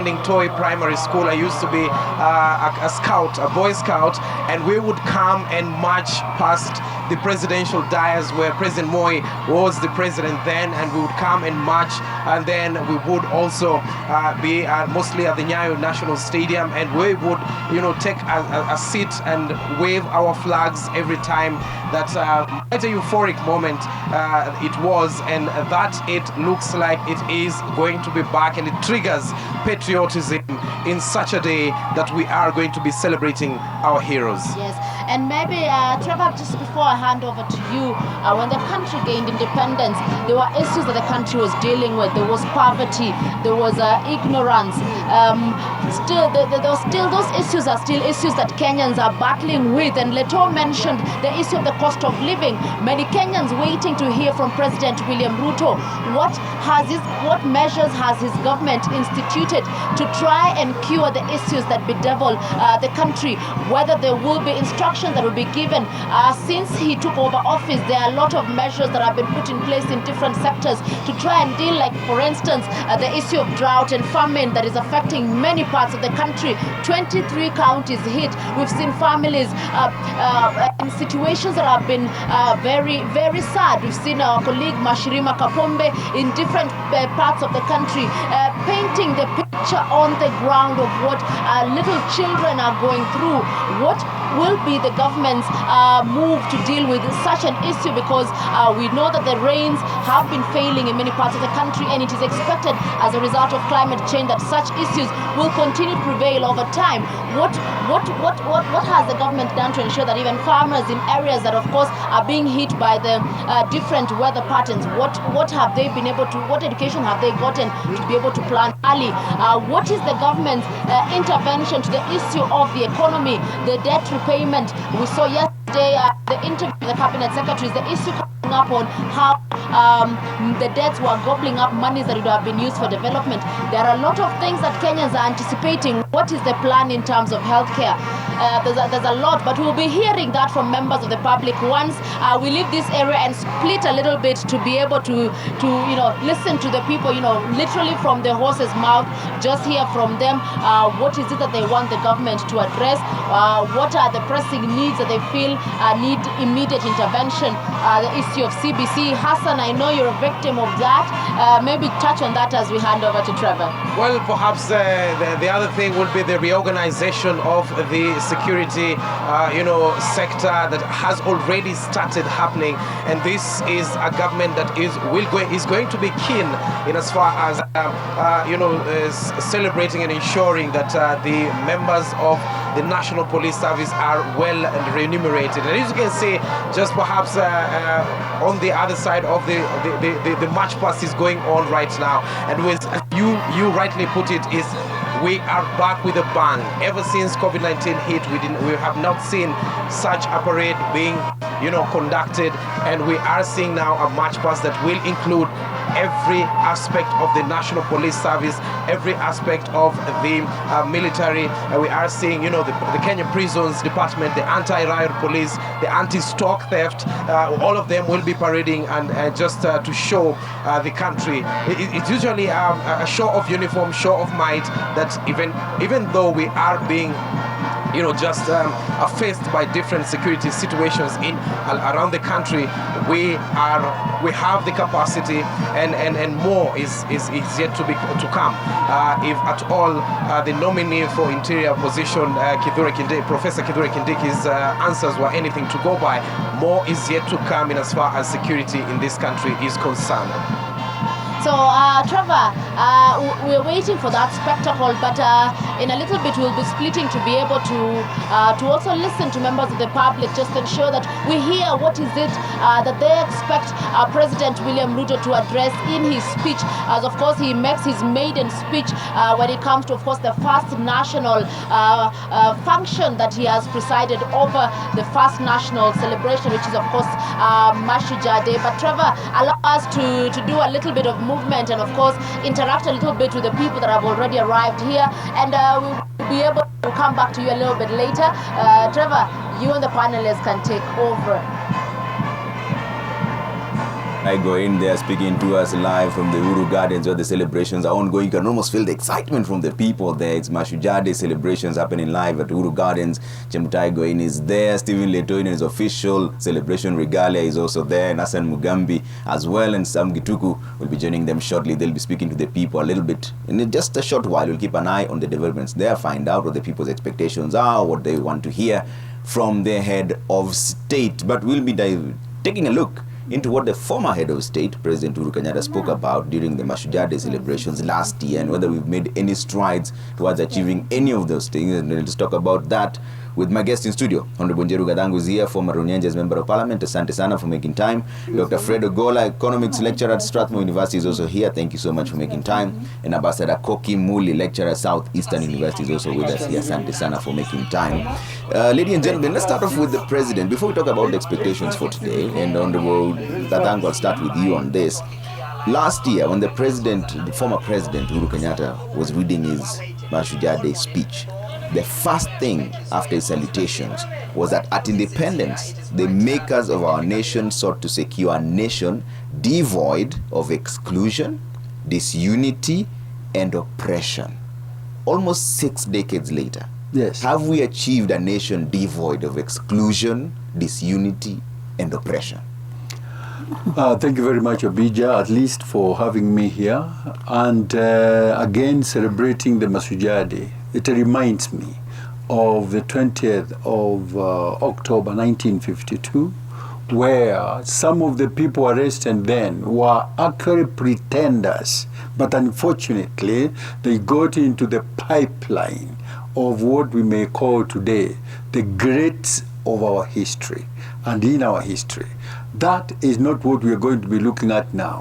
Toy Primary School. I used to be a scout, a Boy Scout, and we would come and march past the presidential dais where President Moi was the president then, and we would come and march, and then we would also be mostly at the Nyayo National Stadium, and we would, take a seat and wave our flags every time. That's quite a euphoric moment it was, and that it looks like it is going to be back, and it triggers patriotism in such a day that we are going to be celebrating our heroes. Yes, and maybe Trevor, just before I hand over to you, when the country gained independence, there were issues that the country was dealing with. There was poverty, there was ignorance. Those issues are still issues that Kenyans are battling with. And Leto mentioned the issue of the cost of living. Many Kenyans waiting to hear from President William Ruto. What measures has his government instituted to try and cure the issues that bedevil the country? Whether there will be instructions that will be given. Since he took over office, there are a lot of measures that have been put in place in different sectors to try and deal, like for instance, the issue of drought and famine that is affecting many parts of the country. 23 counties hit. We've seen families in situations that have been very, very sad. We've seen our colleague Mashujaa Kapombe in different parts of the country painting the picture on the ground of what little children are going through. What will be the government's move to deal with such an issue? Because we know that the rains have been failing in many parts of the country, and it is expected as a result of climate change that such issues will continue to prevail over time. What has the government done to ensure that even farmers in areas that of course are being hit by the different weather patterns, what have they been able to, what education have they gotten to be able to plan early? What is the government's intervention to the issue of the economy, the debt repayment? We saw yesterday the interview with the cabinet secretaries, the issue coming up on how the debts were gobbling up monies that would have been used for development. There are a lot of things that Kenyans are anticipating. What is the plan in terms of healthcare? There's a lot, but we'll be hearing that from members of the public once we leave this area and split a little bit to be able to listen to the people, literally from the horse's mouth, just hear from them what is it that they want the government to address, what are the pressing needs that they feel need immediate intervention. The issue of CBC, Hassan, I know you're a victim of that. Maybe touch on that as we hand over to Trevor. Well, perhaps the other thing would be the reorganization of the security, sector that has already started happening, and this is a government that is going to be keen in as far as celebrating and ensuring that the members of the National Police Service are well remunerated. And as you can see, just perhaps on the other side of the march past is going on right now, and with you rightly put it, is we are back with a bang. Ever since COVID-19 hit, we have not seen such a parade being conducted, and we are seeing now a march past that will include every aspect of the National Police Service, every aspect of the military. We are seeing, the Kenya Prisons Department, the anti-riot police, the anti-stock theft. All of them will be parading and just to show the country. It's usually a show of uniform, show of might, that even though we are being just faced by different security situations around the country, we have the capacity, and more is yet to come. If at all the nominee for interior position, Professor Kithure Kindiki's answers were anything to go by, more is yet to come in as far as security in this country is concerned. So, Trevor, we're waiting for that spectacle, but in a little bit we'll be splitting to be able to also listen to members of the public, just to ensure that we hear what is it that they expect President William Ruto to address in his speech, as of course he makes his maiden speech when it comes to, of course, the first national function that he has presided over, the first national celebration, which is of course Mashujaa Day. But Trevor, allow us to do a little bit of movement and of course interact a little bit with the people that have already arrived here, and we'll be able to come back to you a little bit later. Trevor, you and the panelists can take over. I go in there speaking to us live from the Uhuru Gardens where the celebrations are ongoing. You can almost feel the excitement from the people there. It's Mashujaa celebrations happening live at Uhuru Gardens. Chemutai Goin is there. Stephen Leto in his official celebration regalia is also there. Nasan Mugambi as well, and Sam Gituku will be joining them shortly. They'll be speaking to the people a little bit. In just a short while, we'll keep an eye on the developments there, find out what the people's expectations are, what they want to hear from their head of state. But we'll be taking a look into what the former head of state, President Uhuru Kenyatta, spoke about during the Mashujaa celebrations last year, and whether we've made any strides towards achieving any of those things. And let's talk about that with my guest in studio. Honorable Njeru Gadangu is here, former Runyenjes Member of Parliament. Asante sana for making time. Dr. Fred Ogola, economics lecturer at Strathmore University, is also here. Thank you so much for making time. And Ambassador Koki Muli, lecturer at Southeastern University, is also with us here. Asante sana for making time. Ladies and gentlemen, let's start off with the president. Before we talk about the expectations for today, and Honorable Gadangu, I'll start with you on this. Last year, when the former president Uhuru Kenyatta was reading his Mashujaa Day speech, the first thing after his salutations was that at independence, the makers of our nation sought to secure a nation devoid of exclusion, disunity, and oppression. Almost 6 decades later, yes, have we achieved a nation devoid of exclusion, disunity, and oppression? Thank you very much, Abija, at least for having me here. And again, celebrating the Mashujaa Day. It reminds me of the 20th of October 1952, where some of the people arrested then were actually pretenders, but unfortunately they got into the pipeline of what we may call today the greats of our history and in our history. That is not what we are going to be looking at now.